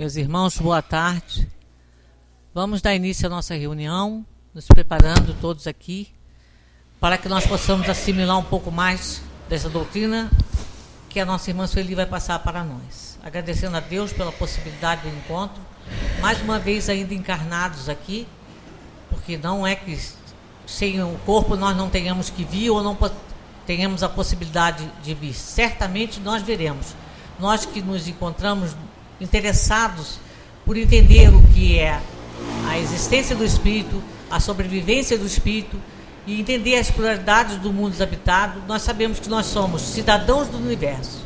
Meus irmãos, boa tarde. Vamos dar início à nossa reunião, nos preparando todos aqui, para que nós possamos assimilar um pouco mais dessa doutrina que a nossa irmã Sueli vai passar para nós. Agradecendo a Deus pela possibilidade do encontro, mais uma vez ainda encarnados aqui, porque não é que sem o corpo nós não tenhamos que vir ou não tenhamos a possibilidade de vir. Certamente nós veremos. Nós que nos encontramos interessados por entender o que é a existência do Espírito, a sobrevivência do Espírito e entender as pluralidades do mundo desabitado, nós sabemos que nós somos cidadãos do universo.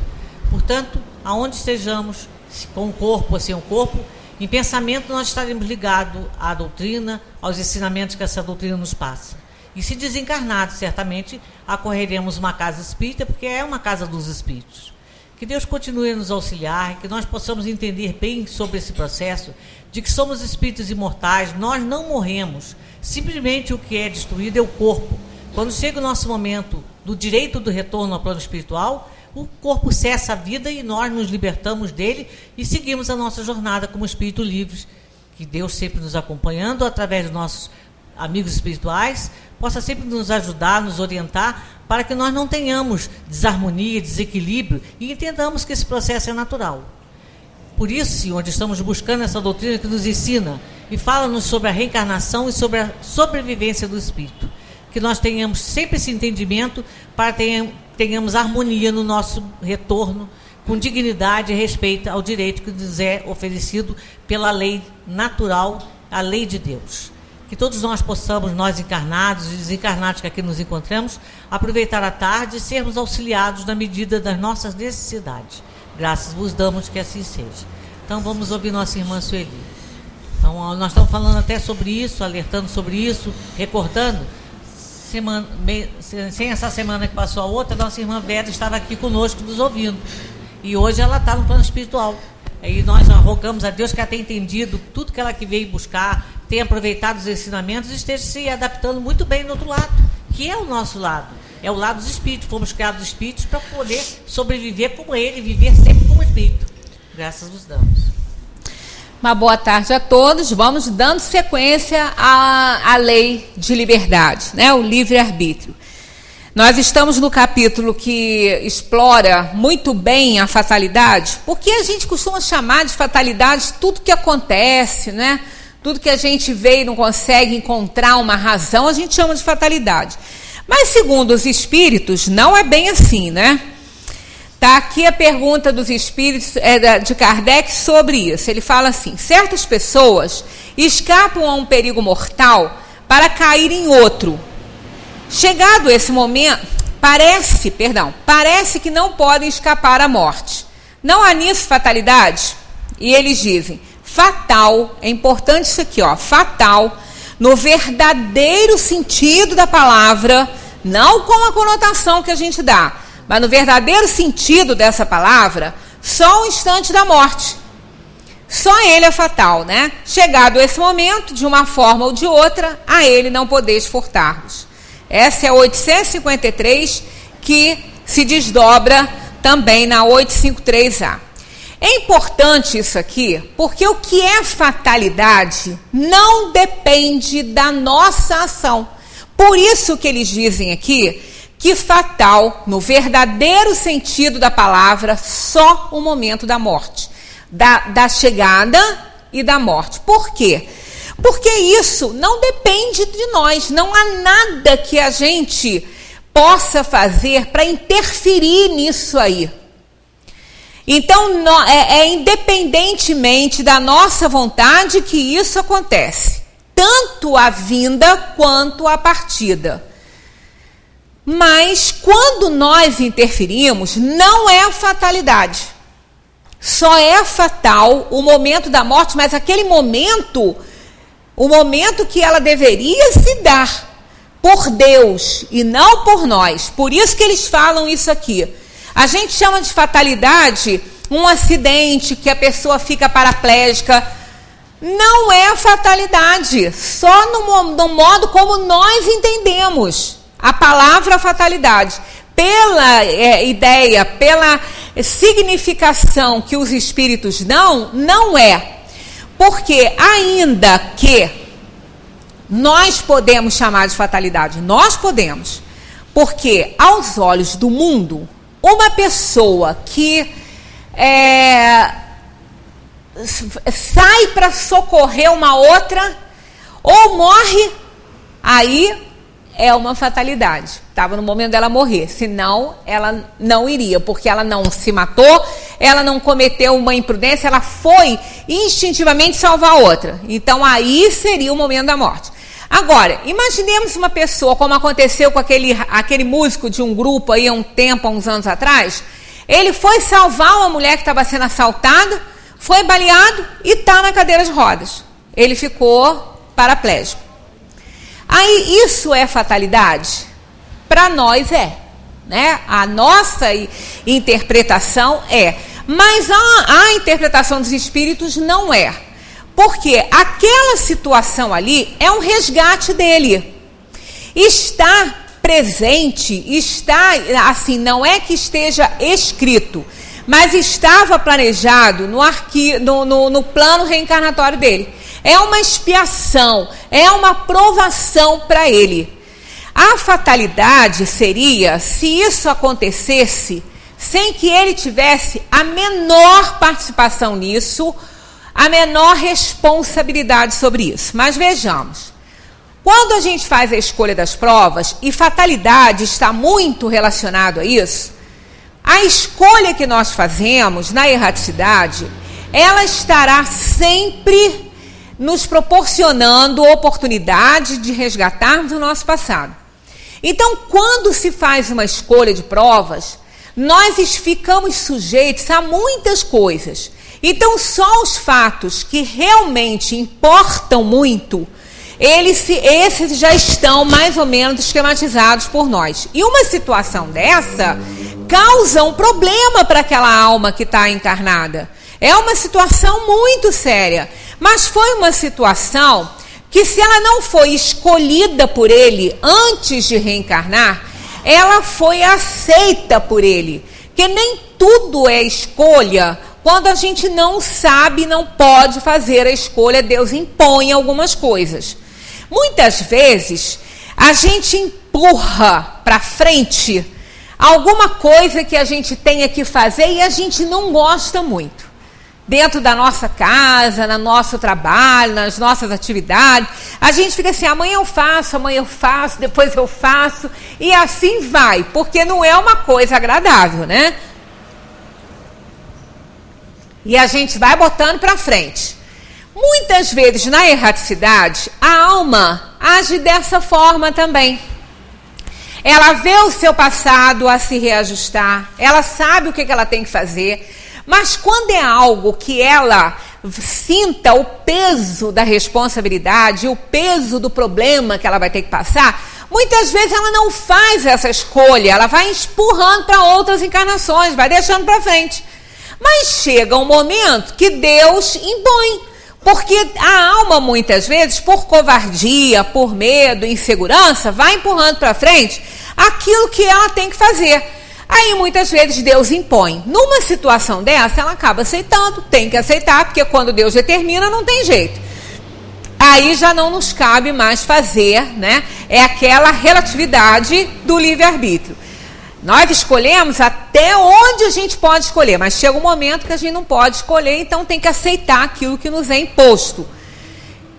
Portanto, aonde estejamos, com o corpo ou sem o corpo, em pensamento nós estaremos ligados à doutrina, aos ensinamentos que essa doutrina nos passa. E se desencarnados, certamente, acorreremos uma casa espírita, porque é uma casa dos espíritos. Que Deus continue a nos auxiliar, que nós possamos entender bem sobre esse processo, de que somos espíritos imortais, nós não morremos. Simplesmente o que é destruído é o corpo. Quando chega o nosso momento do direito do retorno ao plano espiritual, o corpo cessa a vida e nós nos libertamos dele e seguimos a nossa jornada como espíritos livres. Que Deus sempre nos acompanhando através dos nossos amigos espirituais, possa sempre nos ajudar, nos orientar, para que nós não tenhamos desarmonia, desequilíbrio e entendamos que esse processo é natural. Por isso, onde estamos buscando essa doutrina que nos ensina e fala-nos sobre a reencarnação e sobre a sobrevivência do espírito. Que nós tenhamos sempre esse entendimento para tenhamos harmonia no nosso retorno, com dignidade e respeito ao direito que nos é oferecido pela lei natural, a lei de Deus. Que todos nós possamos, nós encarnados e desencarnados que aqui nos encontramos, aproveitar a tarde e sermos auxiliados na medida das nossas necessidades. Graças vos damos que assim seja. Então vamos ouvir nossa irmã Sueli. Então, nós estamos falando até sobre isso, alertando sobre isso, recordando. Sem essa semana que passou a outra, nossa irmã Vera estava aqui conosco nos ouvindo. E hoje ela está no plano espiritual. E nós rogamos a Deus que ela tenha entendido tudo que ela que veio buscar, tenha aproveitado os ensinamentos e esteja se adaptando muito bem no outro lado, que é o nosso lado. É o lado dos espíritos. Fomos criados espíritos para poder sobreviver como ele, viver sempre como espírito. Graças vos damos. Uma boa tarde a todos. Vamos dando sequência à lei de liberdade, né? O livre-arbítrio. Nós estamos no capítulo que explora muito bem a fatalidade, porque a gente costuma chamar de fatalidade tudo que acontece, né? Tudo que a gente vê e não consegue encontrar uma razão, a gente chama de fatalidade. Mas, segundo os espíritos, não é bem assim, né? Está aqui a pergunta dos espíritos de Kardec sobre isso. Ele fala assim: certas pessoas escapam a um perigo mortal para cair em outro. Chegado esse momento, parece que não podem escapar à morte. Não há nisso fatalidade? E eles dizem: fatal, é importante isso aqui, ó, fatal, no verdadeiro sentido da palavra, não com a conotação que a gente dá, mas no verdadeiro sentido dessa palavra, só o instante da morte. Só ele é fatal, né? Chegado esse momento, de uma forma ou de outra, a ele não podeis furtar-vos. Essa é a 853, que se desdobra também na 853A. É importante isso aqui, porque o que é fatalidade não depende da nossa ação. Por isso que eles dizem aqui que fatal, no verdadeiro sentido da palavra, só o momento da morte, da chegada e da morte. Por quê? Porque isso não depende de nós, não há nada que a gente possa fazer para interferir nisso aí. Então, independentemente da nossa vontade que isso acontece, tanto a vinda quanto a partida. Mas, quando nós interferimos, não é fatalidade. Só é fatal o momento da morte, mas aquele momento, o momento que ela deveria se dar por Deus e não por nós. Por isso que eles falam isso aqui. A gente chama de fatalidade um acidente que a pessoa fica paraplégica. Não é fatalidade, só no modo como nós entendemos a palavra fatalidade. Pela ideia, pela significação que os espíritos dão, não é. Porque ainda que nós podemos chamar de fatalidade, nós podemos, porque aos olhos do mundo, uma pessoa que sai para socorrer uma outra, ou morre, aí é uma fatalidade. Estava no momento dela morrer, senão ela não iria, porque ela não se matou, ela não cometeu uma imprudência, ela foi instintivamente salvar a outra. Então aí seria o momento da morte. Agora, imaginemos uma pessoa, como aconteceu com aquele músico de um grupo aí há um tempo, há uns anos atrás. Ele foi salvar uma mulher que estava sendo assaltada, foi baleado e está na cadeira de rodas. Ele ficou paraplégico. Aí isso é fatalidade? Para nós é, né? A nossa interpretação é. Mas a interpretação dos espíritos não é. Porque aquela situação ali é um resgate dele. Está presente, está assim, não é que esteja escrito, mas estava planejado no plano reencarnatório dele. É uma expiação, é uma provação para ele. A fatalidade seria se isso acontecesse sem que ele tivesse a menor participação nisso, a menor responsabilidade sobre isso. Mas vejamos, quando a gente faz a escolha das provas, e fatalidade está muito relacionado a isso, a escolha que nós fazemos na erraticidade, ela estará sempre nos proporcionando oportunidade de resgatarmos o nosso passado. Então, quando se faz uma escolha de provas, nós ficamos sujeitos a muitas coisas. Então, só os fatos que realmente importam muito, esses já estão mais ou menos esquematizados por nós. E uma situação dessa causa um problema para aquela alma que está encarnada. É uma situação muito séria. Mas foi uma situação que, se ela não foi escolhida por ele antes de reencarnar, ela foi aceita por ele. Que nem tudo é escolha. Quando a gente não sabe, não pode fazer a escolha, Deus impõe algumas coisas. Muitas vezes, a gente empurra para frente alguma coisa que a gente tenha que fazer e a gente não gosta muito. Dentro da nossa casa, no nosso trabalho, nas nossas atividades, a gente fica assim, amanhã eu faço, depois eu faço, e assim vai, porque não é uma coisa agradável, né? E a gente vai botando para frente. Muitas vezes, na erraticidade, a alma age dessa forma também. Ela vê o seu passado a se reajustar, ela sabe o que ela tem que fazer, mas quando é algo que ela sinta o peso da responsabilidade, o peso do problema que ela vai ter que passar, muitas vezes ela não faz essa escolha, ela vai empurrando para outras encarnações, vai deixando para frente. Mas chega um momento que Deus impõe, porque a alma muitas vezes, por covardia, por medo, insegurança, vai empurrando para frente aquilo que ela tem que fazer. Aí muitas vezes Deus impõe. Numa situação dessa, ela acaba aceitando, tem que aceitar, porque quando Deus determina, não tem jeito. Aí já não nos cabe mais fazer, né? É aquela relatividade do livre-arbítrio. Nós escolhemos até onde a gente pode escolher, mas chega um momento que a gente não pode escolher, então tem que aceitar aquilo que nos é imposto.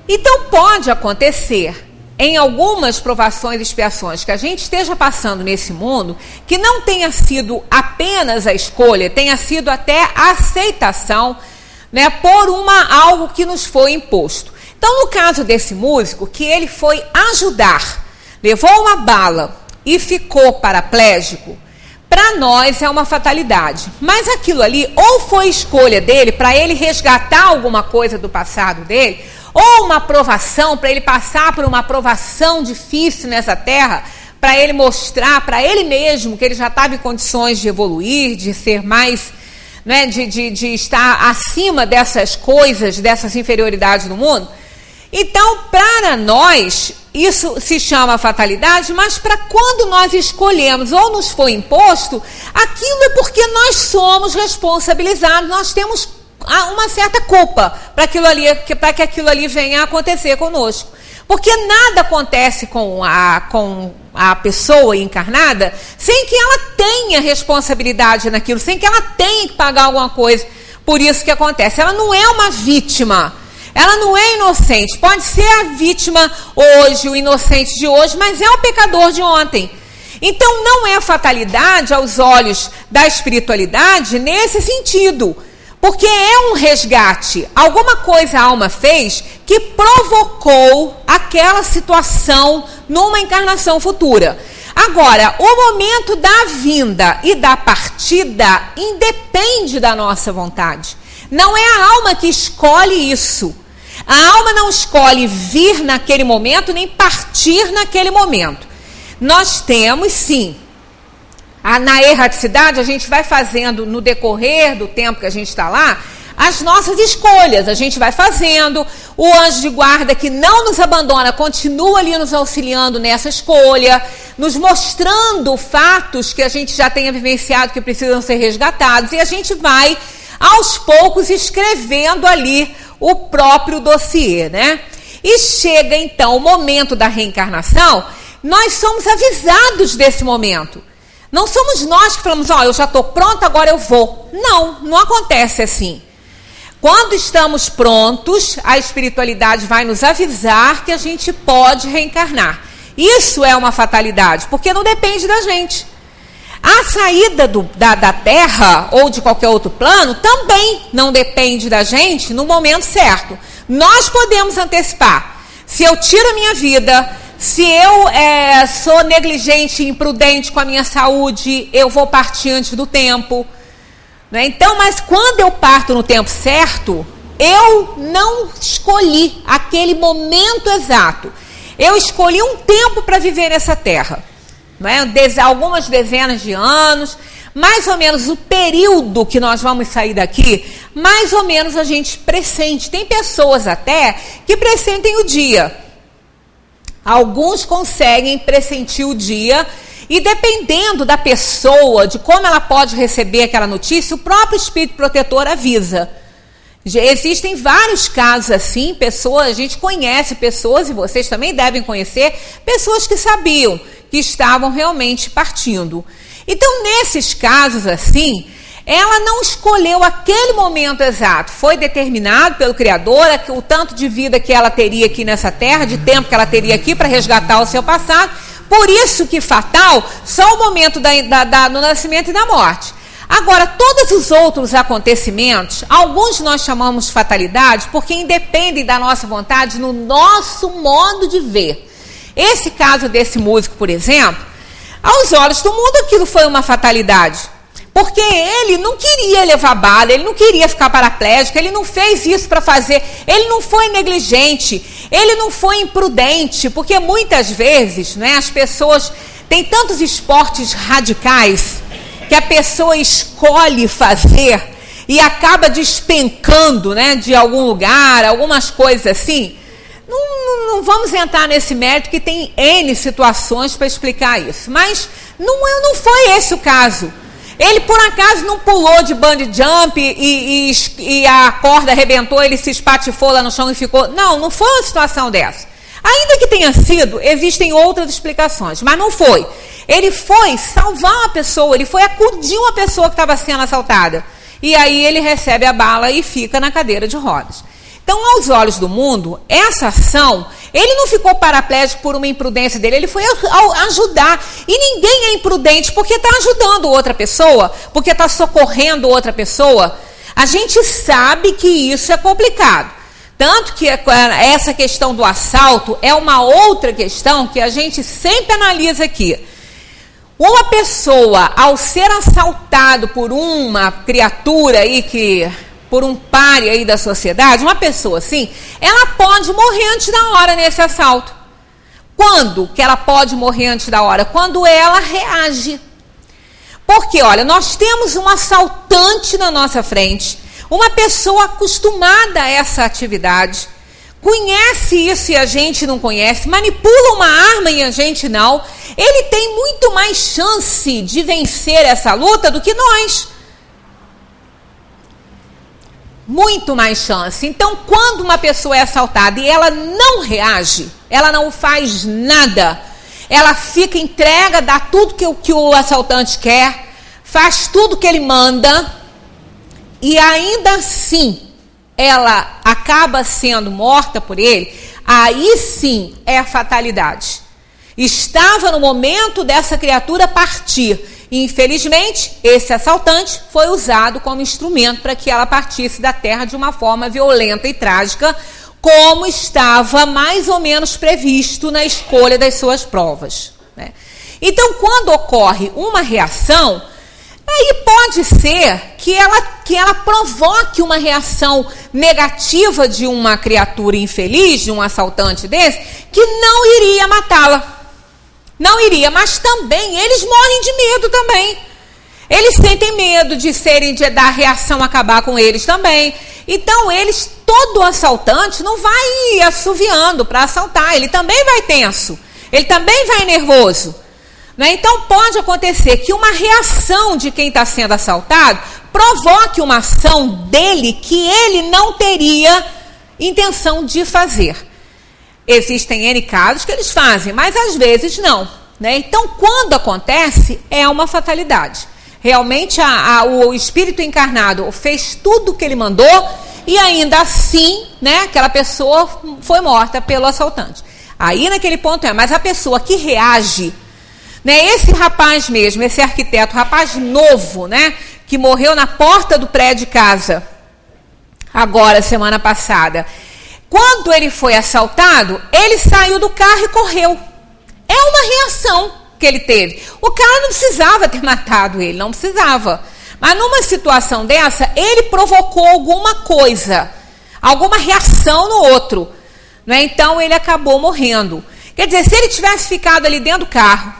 Então pode acontecer, em algumas provações e expiações que a gente esteja passando nesse mundo, que não tenha sido apenas a escolha, tenha sido até a aceitação, né, por algo que nos foi imposto. Então, no caso desse músico, que ele foi ajudar, levou uma bala e ficou paraplégico, para nós é uma fatalidade. Mas aquilo ali ou foi escolha dele para ele resgatar alguma coisa do passado dele, ou uma provação, para ele passar por uma provação difícil nessa terra, para ele mostrar para ele mesmo que ele já estava em condições de evoluir, de ser mais, né, de estar acima dessas coisas, dessas inferioridades do mundo. Então, para nós, isso se chama fatalidade, mas para quando nós escolhemos ou nos foi imposto, aquilo é porque nós somos responsabilizados, nós temos uma certa culpa para que aquilo ali venha a acontecer conosco. Porque nada acontece com a pessoa encarnada sem que ela tenha responsabilidade naquilo, sem que ela tenha que pagar alguma coisa. Por isso que acontece. Ela não é uma vítima, ela não é inocente. Pode ser a vítima hoje, o inocente de hoje, mas é o pecador de ontem. Então não é fatalidade aos olhos da espiritualidade nesse sentido. Porque é um resgate. Alguma coisa a alma fez que provocou aquela situação numa encarnação futura. Agora, o momento da vinda e da partida independe da nossa vontade. Não é a alma que escolhe isso. A alma não escolhe vir naquele momento, nem partir naquele momento. Nós temos, sim, na erraticidade, a gente vai fazendo no decorrer do tempo que a gente está lá, as nossas escolhas, a gente vai fazendo, o anjo de guarda que não nos abandona, continua ali nos auxiliando nessa escolha, nos mostrando fatos que a gente já tenha vivenciado que precisam ser resgatados, e a gente vai, aos poucos, escrevendo ali o próprio dossiê, né? E chega então o momento da reencarnação, nós somos avisados desse momento. Não somos nós que falamos, eu já estou pronto, agora eu vou. Não acontece assim. Quando estamos prontos, a espiritualidade vai nos avisar que a gente pode reencarnar. Isso é uma fatalidade, porque não depende da gente. A saída da Terra ou de qualquer outro plano também não depende da gente no momento certo. Nós podemos antecipar. Se eu tiro a minha vida, se eu sou negligente e imprudente com a minha saúde, eu vou partir antes do tempo. Né? Então, mas quando eu parto no tempo certo, eu não escolhi aquele momento exato. Eu escolhi um tempo para viver nessa terra. Não é? Algumas dezenas de anos, mais ou menos o período que nós vamos sair daqui, mais ou menos a gente pressente. Tem pessoas até que pressentem o dia. Alguns conseguem pressentir o dia e dependendo da pessoa, de como ela pode receber aquela notícia, o próprio espírito protetor avisa. Existem vários casos assim, pessoas, a gente conhece pessoas, e vocês também devem conhecer, pessoas que sabiam que estavam realmente partindo. Então, nesses casos assim, ela não escolheu aquele momento exato, foi determinado pelo Criador o tanto de vida que ela teria aqui nessa terra, de tempo que ela teria aqui para resgatar o seu passado, por isso que fatal só o momento do nascimento e da morte. Agora, todos os outros acontecimentos, alguns nós chamamos de fatalidade porque independem da nossa vontade no nosso modo de ver. Esse caso desse músico, por exemplo, aos olhos do mundo aquilo foi uma fatalidade. Porque ele não queria levar bala, ele não queria ficar paraplégico, ele não fez isso para fazer, ele não foi negligente, ele não foi imprudente, porque muitas vezes, né, as pessoas têm tantos esportes radicais que a pessoa escolhe fazer e acaba despencando, né, de algum lugar, algumas coisas assim. Não vamos entrar nesse mérito que tem N situações para explicar isso, mas não foi esse o caso. Ele, por acaso, não pulou de bungee jump e a corda arrebentou, ele se espatifou lá no chão e ficou... Não foi uma situação dessa. Ainda que tenha sido, existem outras explicações, mas não foi. Ele foi salvar uma pessoa, ele foi acudir uma pessoa que estava sendo assaltada. E aí ele recebe a bala e fica na cadeira de rodas. Então, aos olhos do mundo, essa ação, ele não ficou paraplégico por uma imprudência dele, ele foi ajudar. E ninguém é imprudente porque está ajudando outra pessoa, porque está socorrendo outra pessoa. A gente sabe que isso é complicado. Tanto que essa questão do assalto é uma outra questão que a gente sempre analisa aqui. Uma pessoa, ao ser assaltado por uma criatura aí por um pare aí da sociedade, uma pessoa assim, ela pode morrer antes da hora nesse assalto. Quando que ela pode morrer antes da hora? Quando ela reage. Porque, olha, nós temos um assaltante na nossa frente, uma pessoa acostumada a essa atividade, conhece isso e a gente não conhece, manipula uma arma e a gente não, ele tem muito mais chance de vencer essa luta do que nós. Muito mais chance. Então, quando uma pessoa é assaltada e ela não reage, ela não faz nada, ela fica entrega, dá tudo que o assaltante quer, faz tudo que ele manda, e ainda assim ela acaba sendo morta por ele, aí sim é a fatalidade. Estava no momento dessa criatura partir. E, infelizmente, esse assaltante foi usado como instrumento para que ela partisse da terra de uma forma violenta e trágica, como estava mais ou menos previsto na escolha das suas provas, né? Então, quando ocorre uma reação, aí pode ser que ela provoque uma reação negativa de uma criatura infeliz, de um assaltante desse, que não iria matá-la. Não iria, mas também eles morrem de medo também. Eles sentem medo da reação acabar com eles também. Então, todo assaltante não vai assoviando para assaltar, ele também vai tenso, ele também vai nervoso, né? Então, pode acontecer que uma reação de quem está sendo assaltado provoque uma ação dele que ele não teria intenção de fazer. Existem N casos que eles fazem, mas às vezes não, né? Então, quando acontece, é uma fatalidade. Realmente, o espírito encarnado fez tudo o que ele mandou e ainda assim, né, aquela pessoa foi morta pelo assaltante. Aí, naquele ponto mas a pessoa que reage, né, esse rapaz mesmo, esse arquiteto, rapaz novo, né, que morreu na porta do prédio de casa, agora, semana passada, quando ele foi assaltado, ele saiu do carro e correu. É uma reação que ele teve. O cara não precisava ter matado ele, não precisava. Mas numa situação dessa, ele provocou alguma coisa, alguma reação no outro, né? Então ele acabou morrendo. Quer dizer, se ele tivesse ficado ali dentro do carro,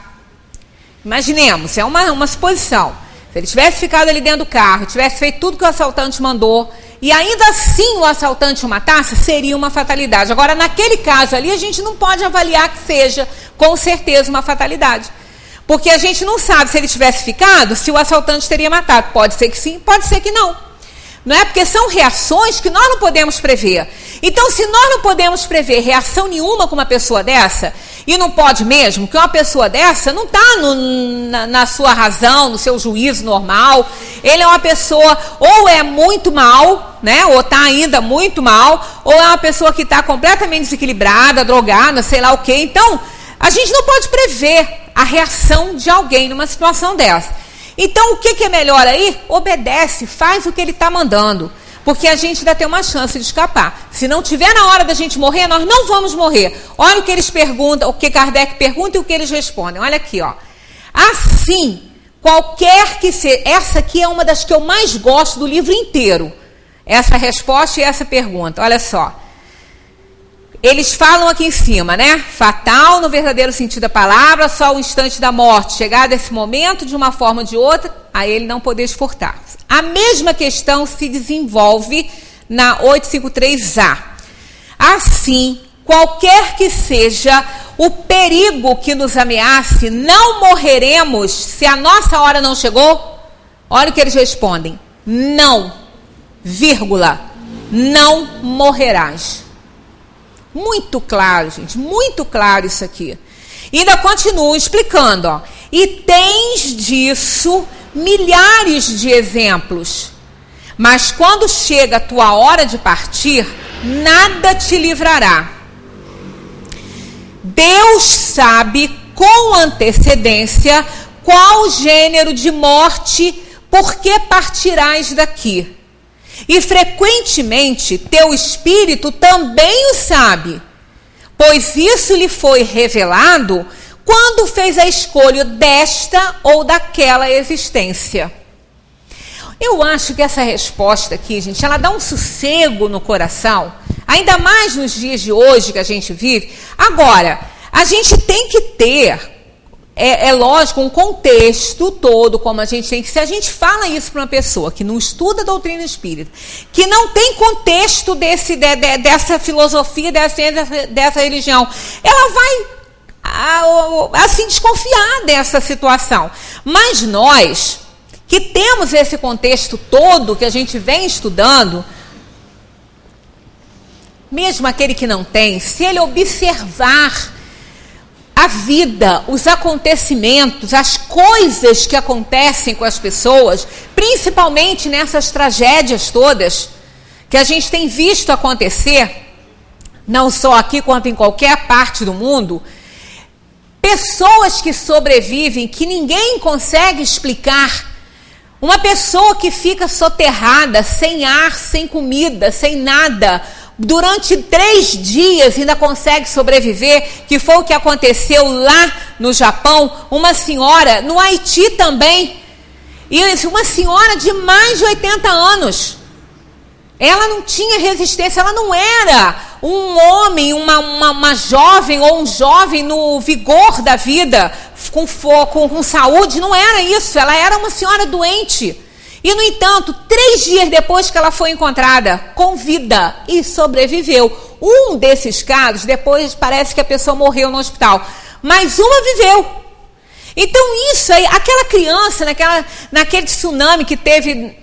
imaginemos, é uma suposição. Se ele tivesse ficado ali dentro do carro, tivesse feito tudo que o assaltante mandou, e ainda assim o assaltante o matasse, seria uma fatalidade. Agora, naquele caso ali, a gente não pode avaliar que seja, com certeza, uma fatalidade. Porque a gente não sabe, se ele tivesse ficado, se o assaltante teria matado. Pode ser que sim, pode ser que não. Não é? Porque são reações que nós não podemos prever. Então, se nós não podemos prever reação nenhuma com uma pessoa dessa, e não pode mesmo, que uma pessoa dessa não está na sua razão, no seu juízo normal, ele é uma pessoa, ou é muito mal, né, ou está ainda muito mal, ou é uma pessoa que está completamente desequilibrada, drogada, sei lá o quê. Então, a gente não pode prever a reação de alguém numa situação dessa. Então, o que é melhor aí? Obedece, faz o que ele está mandando. Porque a gente ainda tem uma chance de escapar. Se não tiver na hora da gente morrer, nós não vamos morrer. Olha o que eles perguntam, o que Kardec pergunta e o que eles respondem. Olha aqui, ó. Assim, qualquer que seja... Essa aqui é uma das que eu mais gosto do livro inteiro. Essa resposta e essa pergunta. Olha só. Eles falam aqui em cima, né? Fatal no verdadeiro sentido da palavra, só o instante da morte, chegado esse momento, de uma forma ou de outra, a ele não poder esforçar. A mesma questão se desenvolve na 853A. Assim, qualquer que seja o perigo que nos ameace, não morreremos se a nossa hora não chegou? Olha o que eles respondem. Não, vírgula, não morrerás. Muito claro, gente, muito claro isso aqui. E ainda continua explicando, ó. E tens disso milhares de exemplos. Mas quando chega a tua hora de partir, nada te livrará. Deus sabe com antecedência qual gênero de morte, por que partirás daqui. E frequentemente teu espírito também o sabe, pois isso lhe foi revelado quando fez a escolha desta ou daquela existência. Eu acho que essa resposta aqui, gente, ela dá um sossego no coração, ainda mais nos dias de hoje que a gente vive. Agora, a gente tem que ter é lógico, um contexto todo, como a gente tem que... Se a gente fala isso para uma pessoa que não estuda a doutrina espírita, que não tem contexto dessa filosofia, dessa religião, ela vai, assim, desconfiar dessa situação. Mas nós, que temos esse contexto todo, que a gente vem estudando, mesmo aquele que não tem, se ele observar a vida, os acontecimentos, as coisas que acontecem com as pessoas, principalmente nessas tragédias todas que a gente tem visto acontecer, não só aqui quanto em qualquer parte do mundo, pessoas que sobrevivem, que ninguém consegue explicar, uma pessoa que fica soterrada, sem ar, sem comida, sem nada, durante 3 dias ainda consegue sobreviver, que foi o que aconteceu lá no Japão, uma senhora, no Haiti também, e uma senhora de mais de 80 anos, ela não tinha resistência, ela não era um homem, uma jovem ou um jovem no vigor da vida, com saúde, não era isso, ela era uma senhora doente. E, no entanto, 3 dias depois que ela foi encontrada com vida e sobreviveu. Um desses casos, depois parece que a pessoa morreu no hospital, mas uma viveu. Então isso aí, aquela criança, naquele tsunami que teve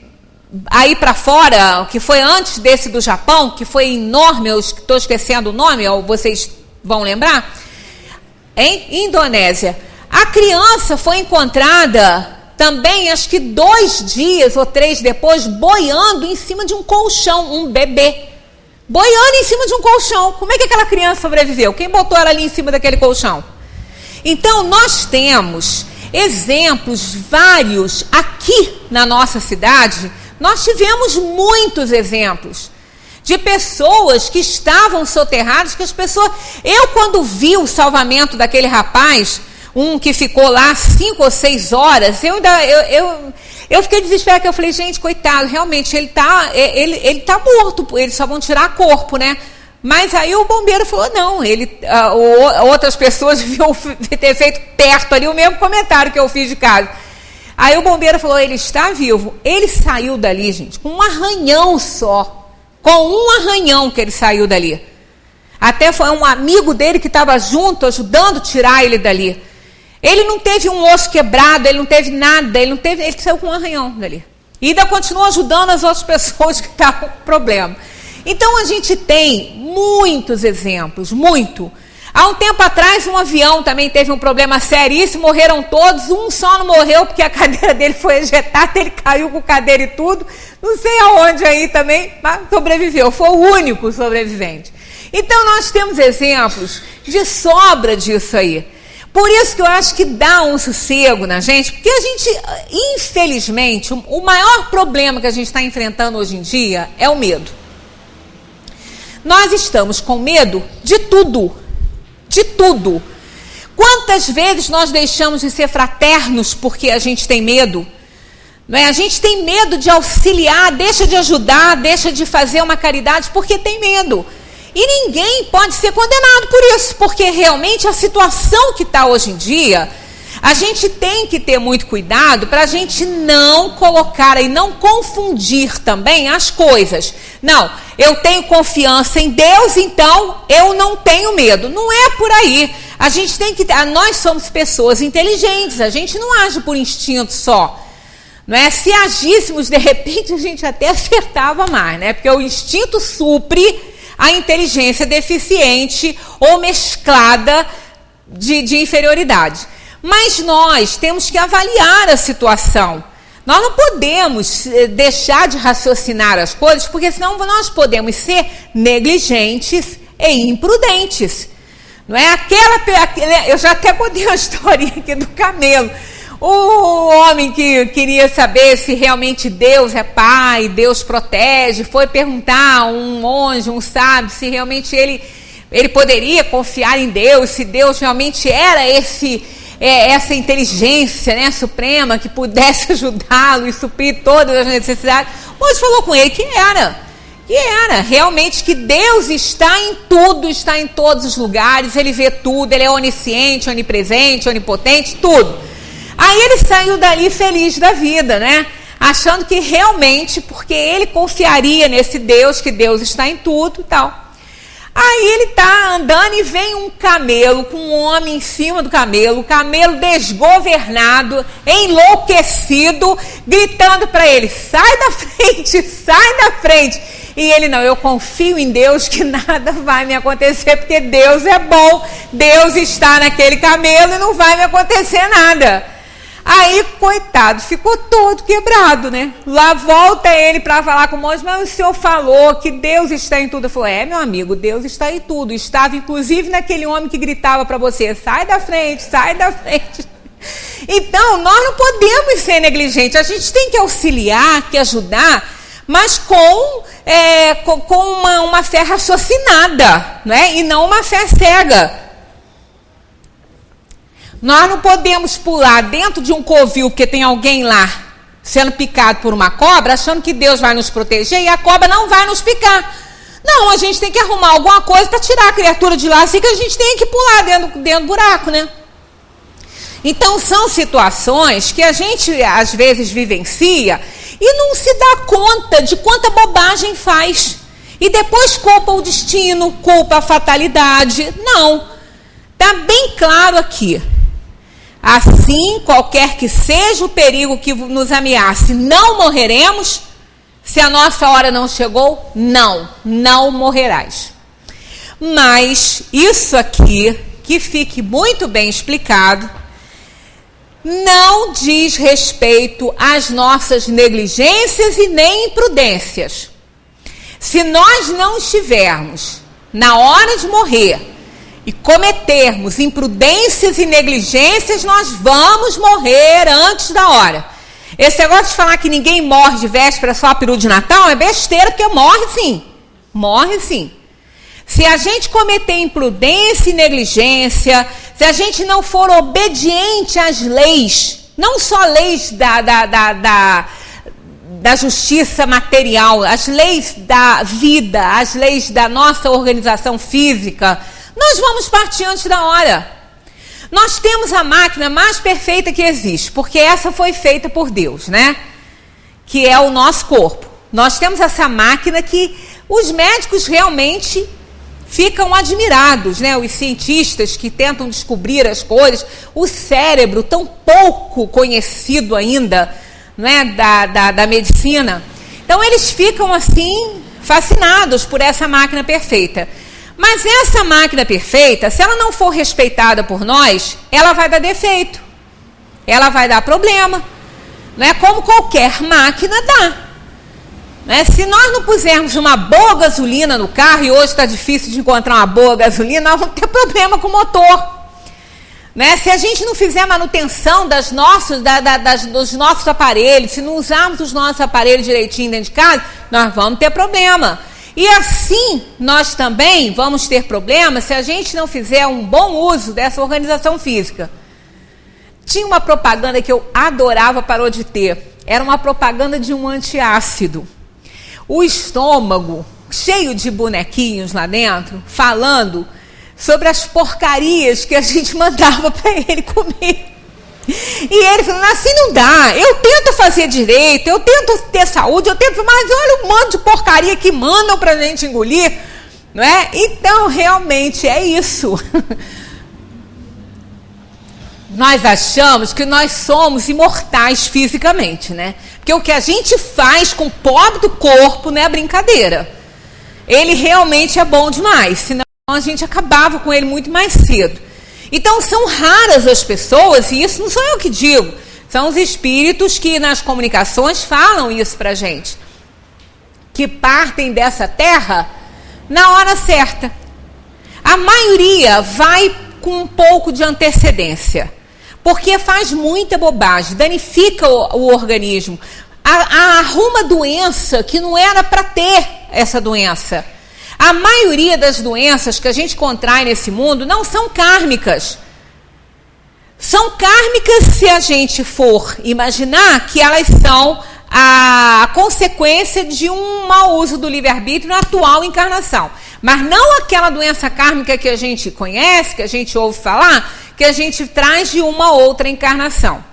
aí para fora, que foi antes desse do Japão, que foi enorme, eu estou esquecendo o nome, ou vocês vão lembrar, em Indonésia. A criança foi encontrada também, acho que 2 dias ou 3 depois, boiando em cima de um colchão, um bebê. Boiando em cima de um colchão. Como é que aquela criança sobreviveu? Quem botou ela ali em cima daquele colchão? Então, nós temos exemplos vários aqui na nossa cidade. Nós tivemos muitos exemplos de pessoas que estavam soterradas, que as pessoas... Eu, quando vi o salvamento daquele rapaz... Um que ficou lá 5 ou 6 horas, eu fiquei desesperada, que eu falei, gente, coitado, realmente, ele tá morto, eles só vão tirar corpo, né? Mas aí o bombeiro falou, não, outras pessoas deviam ter feito perto ali o mesmo comentário que eu fiz de casa. Aí o bombeiro falou, ele está vivo. Ele saiu dali, gente, com um arranhão só, com um arranhão que ele saiu dali. Até foi um amigo dele que estava junto, ajudando a tirar ele dali. Ele não teve um osso quebrado, ele não teve nada, ele saiu com um arranhão dali. E ainda continuou ajudando as outras pessoas que estavam com problema. Então a gente tem muitos exemplos, muito. Há um tempo atrás um avião também teve um problema seríssimo, morreram todos, um só não morreu porque a cadeira dele foi ejetada, ele caiu com cadeira e tudo, não sei aonde aí também, mas sobreviveu, foi o único sobrevivente. Então nós temos exemplos de sobra disso aí. Por isso que eu acho que dá um sossego na gente, porque a gente, infelizmente, o maior problema que a gente está enfrentando hoje em dia é o medo. Nós estamos com medo de tudo, de tudo. Quantas vezes nós deixamos de ser fraternos porque a gente tem medo? Não é? A gente tem medo de auxiliar, deixa de ajudar, deixa de fazer uma caridade porque tem medo. E ninguém pode ser condenado por isso, porque realmente a situação que está hoje em dia, a gente tem que ter muito cuidado para a gente não colocar e não confundir também as coisas. Não, eu tenho confiança em Deus, então eu não tenho medo. Não é por aí. A gente tem que... Nós somos pessoas inteligentes, a gente não age por instinto só. Não é? Se agíssemos, de repente, a gente até acertava mais, né? Porque o instinto supre a inteligência deficiente ou mesclada de inferioridade. Mas nós temos que avaliar a situação. Nós não podemos deixar de raciocinar as coisas, porque senão nós podemos ser negligentes e imprudentes. Não é? Eu já até contei uma historinha aqui do camelo. O homem que queria saber se realmente Deus é pai, Deus protege, foi perguntar a um monge, um sábio, se realmente ele poderia confiar em Deus, se Deus realmente era essa inteligência, né, suprema, que pudesse ajudá-lo e suprir todas as necessidades. O monge falou com ele que era E era realmente que Deus está em tudo, está em todos os lugares, ele vê tudo, ele é onisciente, onipresente, onipotente, tudo. Aí ele saiu dali feliz da vida, né? Achando que realmente, porque ele confiaria nesse Deus, que Deus está em tudo e tal. Aí ele está andando e vem um camelo, com um homem em cima do camelo, o camelo desgovernado, enlouquecido, gritando para ele, sai da frente, sai da frente. E ele, não, eu confio em Deus que nada vai me acontecer, porque Deus é bom, Deus está naquele camelo e não vai me acontecer nada. Aí, coitado, ficou todo quebrado, né? Lá volta ele para falar com o monge, mas o senhor falou que Deus está em tudo. Eu falei, meu amigo, Deus está em tudo. Estava, inclusive, naquele homem que gritava para você, sai da frente, sai da frente. Então, nós não podemos ser negligentes. A gente tem que auxiliar, que ajudar, mas com uma fé raciocinada, né? E não uma fé cega. Nós não podemos pular dentro de um covil porque tem alguém lá sendo picado por uma cobra, achando que Deus vai nos proteger e a cobra não vai nos picar. Não, a gente tem que arrumar alguma coisa para tirar a criatura de lá, assim que a gente tem que pular dentro do buraco, né? Então são situações que a gente às vezes vivencia e não se dá conta de quanta bobagem faz. E depois culpa o destino, culpa a fatalidade. Não, está bem claro aqui. Assim, qualquer que seja o perigo que nos ameace, não morreremos. Se a nossa hora não chegou, não morrerás. Mas isso aqui, que fique muito bem explicado, não diz respeito às nossas negligências e nem imprudências. Se nós não estivermos na hora de morrer e cometermos imprudências e negligências, nós vamos morrer antes da hora. Esse negócio de falar que ninguém morre de véspera só a peru de Natal é besteira, porque morre sim. Morre sim. Se a gente cometer imprudência e negligência, se a gente não for obediente às leis, não só leis da justiça material, as leis da vida, as leis da nossa organização física, nós vamos partir antes da hora. Nós temos a máquina mais perfeita que existe, porque essa foi feita por Deus, né? Que é o nosso corpo. Nós temos essa máquina que os médicos realmente ficam admirados, né? Os cientistas que tentam descobrir as coisas, o cérebro tão pouco conhecido ainda, né? da medicina. Então eles ficam assim fascinados por essa máquina perfeita. Mas essa máquina perfeita, se ela não for respeitada por nós, ela vai dar defeito. Ela vai dar problema. Né? Como qualquer máquina dá. Né? Se nós não pusermos uma boa gasolina no carro, e hoje está difícil de encontrar uma boa gasolina, nós vamos ter problema com o motor. Né? Se a gente não fizer manutenção dos nossos aparelhos, se não usarmos os nossos aparelhos direitinho dentro de casa, nós vamos ter problema. E assim, nós também vamos ter problemas se a gente não fizer um bom uso dessa organização física. Tinha uma propaganda que eu adorava, parou de ter. Era uma propaganda de um antiácido. O estômago, cheio de bonequinhos lá dentro, falando sobre as porcarias que a gente mandava para ele comer. E ele falando, assim não dá, eu tento fazer direito, eu tento ter saúde, mas olha o monte de porcaria que mandam pra gente engolir, não é? Então, realmente é isso. Nós achamos que nós somos imortais fisicamente, né? Porque o que a gente faz com o pobre do corpo não é brincadeira. Ele realmente é bom demais, senão a gente acabava com ele muito mais cedo. Então, são raras as pessoas, e isso não sou eu que digo, são os espíritos que nas comunicações falam isso pra gente, que partem dessa terra na hora certa. A maioria vai com um pouco de antecedência, porque faz muita bobagem, danifica o organismo, arruma doença que não era para ter essa doença. A maioria das doenças que a gente contrai nesse mundo não são kármicas. São kármicas se a gente for imaginar que elas são a consequência de um mau uso do livre-arbítrio na atual encarnação. Mas não aquela doença kármica que a gente conhece, que a gente ouve falar, que a gente traz de uma outra encarnação.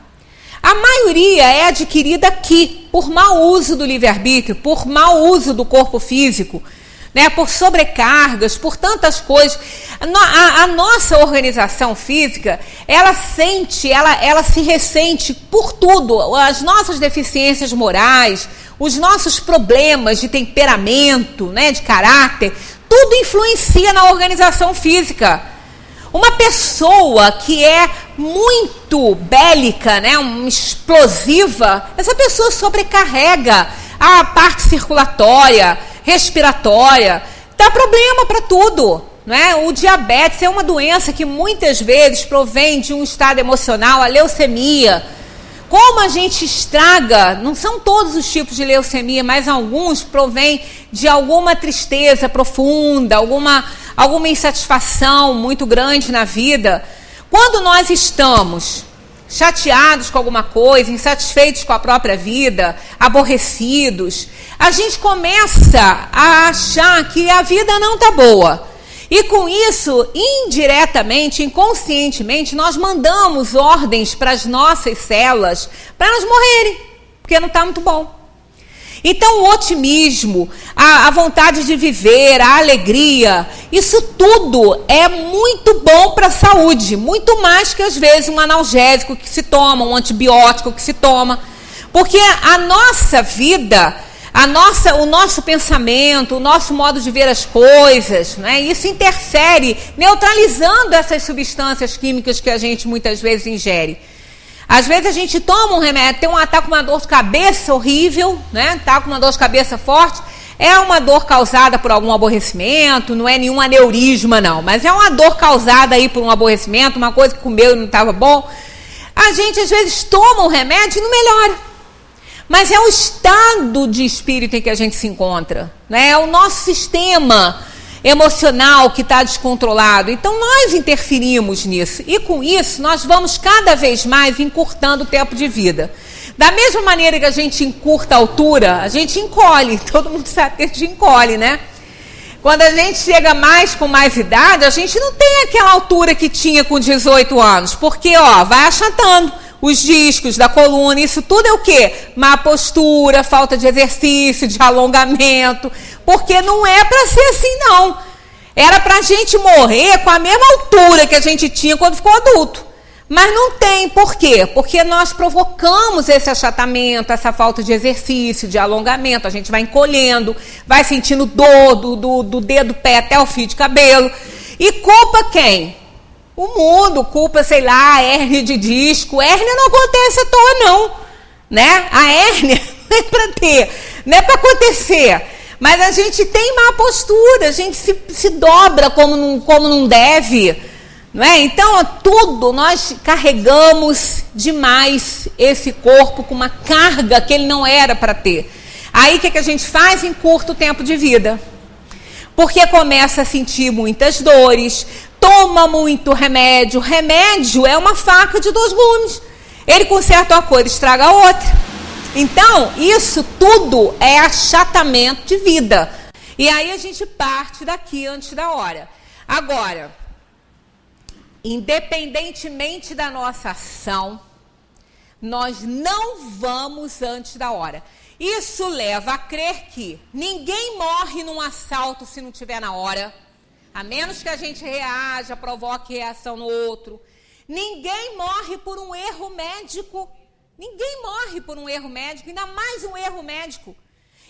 A maioria é adquirida aqui, por mau uso do livre-arbítrio, por mau uso do corpo físico, né, por sobrecargas, por tantas coisas. A nossa organização física, ela se ressente por tudo. As nossas deficiências morais, os nossos problemas de temperamento, né, de caráter, tudo influencia na organização física. Uma pessoa que é muito bélica, né, explosiva, essa pessoa sobrecarrega a parte circulatória, respiratória, dá problema para tudo, né? O diabetes é uma doença que muitas vezes provém de um estado emocional, a leucemia. Como a gente estraga, não são todos os tipos de leucemia, mas alguns provêm de alguma tristeza profunda, alguma insatisfação muito grande na vida. Quando nós estamos chateados com alguma coisa, insatisfeitos com a própria vida, aborrecidos, a gente começa a achar que a vida não está boa. E com isso, indiretamente, inconscientemente, nós mandamos ordens para as nossas células para elas morrerem, porque não está muito bom. Então, o otimismo, a vontade de viver, a alegria, isso tudo é muito bom para a saúde, muito mais que, às vezes, um analgésico que se toma, um antibiótico que se toma, porque a nossa vida, o nosso pensamento, o nosso modo de ver as coisas, né, isso interfere, neutralizando essas substâncias químicas que a gente muitas vezes ingere. Às vezes a gente toma um remédio, tá com uma dor de cabeça horrível, né? Tá com uma dor de cabeça forte, é uma dor causada por algum aborrecimento, não é nenhum aneurisma não, mas é uma dor causada aí por um aborrecimento, uma coisa que comeu e não estava bom. A gente às vezes toma um remédio e não melhora. Mas é o estado de espírito em que a gente se encontra, né? É o nosso sistema emocional que está descontrolado. Então nós interferimos nisso e com isso nós vamos cada vez mais encurtando o tempo de vida. Da mesma maneira que a gente encurta a altura, a gente encolhe. Todo mundo sabe que a gente encolhe, né? Quando a gente chega com mais idade, a gente não tem aquela altura que tinha com 18 anos, porque vai achatando os discos da coluna, isso tudo é o quê? Má postura, falta de exercício, de alongamento, porque não é para ser assim não. Era para a gente morrer com a mesma altura que a gente tinha quando ficou adulto. Mas não tem, por quê? Porque nós provocamos esse achatamento, essa falta de exercício, de alongamento, a gente vai encolhendo, vai sentindo dor do dedo do pé até o fio de cabelo. E culpa quem? O mundo, culpa, sei lá, a hérnia de disco. Hérnia não acontece à toa, não. Né? A hérnia não é para ter, não é para acontecer. Mas a gente tem má postura, a gente se dobra como não deve. Não é? Então, tudo, nós carregamos demais esse corpo com uma carga que ele não era para ter. Aí, o que a gente faz? Encurta o tempo de vida. Porque começa a sentir muitas dores, toma muito remédio. Remédio é uma faca de 2 gumes. Ele conserta uma coisa, estraga a outra. Então, isso tudo é achatamento de vida. E aí a gente parte daqui antes da hora. Agora, independentemente da nossa ação, nós não vamos antes da hora. Isso leva a crer que ninguém morre num assalto se não tiver na hora. A menos que a gente reaja, provoque reação no outro. Ninguém morre por um erro médico. Ninguém morre por um erro médico, ainda mais um erro médico.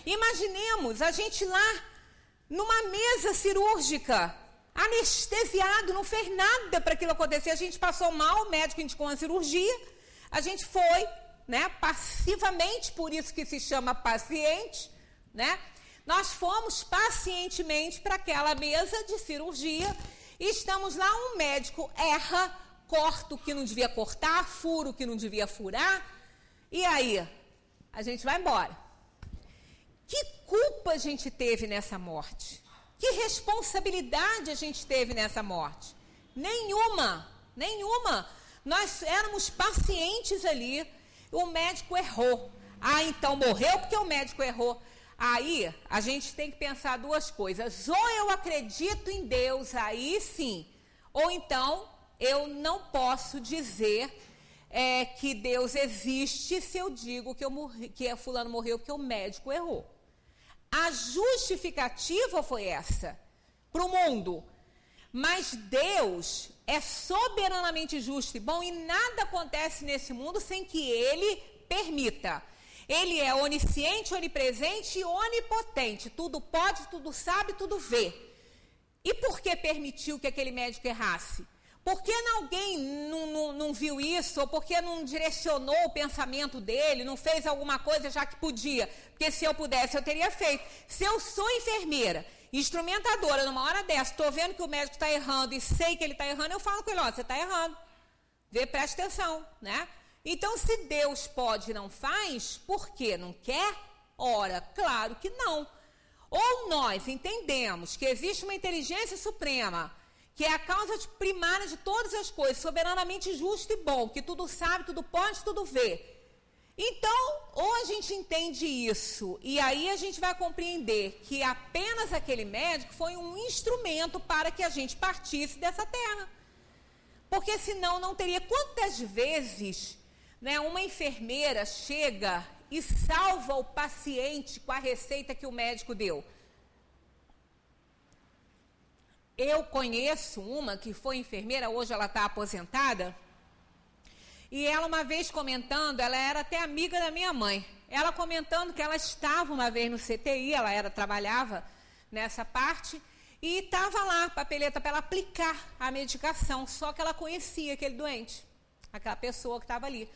Imaginemos a gente lá numa mesa cirúrgica, anestesiado, não fez nada para aquilo acontecer. A gente passou mal, o médico indicou uma cirurgia, a gente foi, né, passivamente, por isso que se chama paciente, né? Nós fomos pacientemente para aquela mesa de cirurgia e estamos lá, um médico erra, corta o que não devia cortar, fura o que não devia furar, e aí? A gente vai embora. Que culpa a gente teve nessa morte? Que responsabilidade a gente teve nessa morte? Nenhuma, nenhuma. Nós éramos pacientes ali, o médico errou. Ah, então morreu porque o médico errou. Aí a gente tem que pensar duas coisas. Ou eu acredito em Deus, aí sim. Ou então eu não posso dizer que Deus existe se eu digo que fulano morreu porque o médico errou. A justificativa foi essa para o mundo. Mas Deus é soberanamente justo e bom e nada acontece nesse mundo sem que Ele permita. Ele é onisciente, onipresente e onipotente. Tudo pode, tudo sabe, tudo vê. E por que permitiu que aquele médico errasse? Por que alguém não viu isso? Ou por que não direcionou o pensamento dele? Não fez alguma coisa já que podia? Porque se eu pudesse, eu teria feito. Se eu sou enfermeira, instrumentadora, numa hora dessa, estou vendo que o médico está errando e sei que ele está errando, eu falo com ele, ó, você está errando. Presta atenção, né? Então, se Deus pode e não faz, por que não quer? Ora, claro que não. Ou nós entendemos que existe uma inteligência suprema, que é a causa primária de todas as coisas, soberanamente justo e bom, que tudo sabe, tudo pode, tudo vê. Então, ou a gente entende isso, e aí a gente vai compreender que apenas aquele médico foi um instrumento para que a gente partisse dessa terra. Porque senão não teria. Quantas vezes, né, uma enfermeira chega e salva o paciente com a receita que o médico deu? Eu conheço uma que foi enfermeira, hoje ela está aposentada, e ela uma vez comentando, ela era até amiga da minha mãe, ela comentando que ela estava uma vez no CTI, ela trabalhava nessa parte, e estava lá, papeleta para ela aplicar a medicação, só que ela conhecia aquele doente, aquela pessoa que estava ali.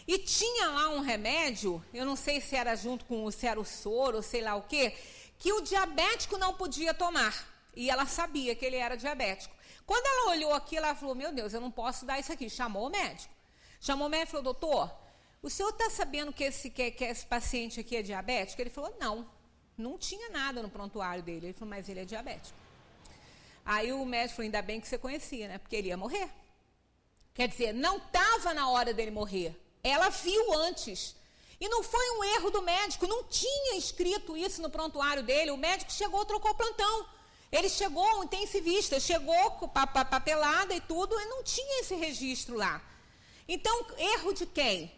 E tinha lá um remédio, eu não sei se era junto com se era o soro, sei lá o quê, que o diabético não podia tomar. E ela sabia que ele era diabético. Quando ela olhou aquilo, ela falou, meu Deus, eu não posso dar isso aqui. Chamou o médico. Chamou o médico e falou, doutor, o senhor está sabendo que esse paciente aqui é diabético? Ele falou, não tinha nada no prontuário dele. Ele falou, mas ele é diabético. Aí o médico falou, ainda bem que você conhecia, né? Porque ele ia morrer. Quer dizer, não estava na hora dele morrer. Ela viu antes. E não foi um erro do médico, não tinha escrito isso no prontuário dele. O médico chegou, trocou o plantão. Ele chegou, um intensivista, chegou com papelada e tudo, e não tinha esse registro lá. Então, erro de quem?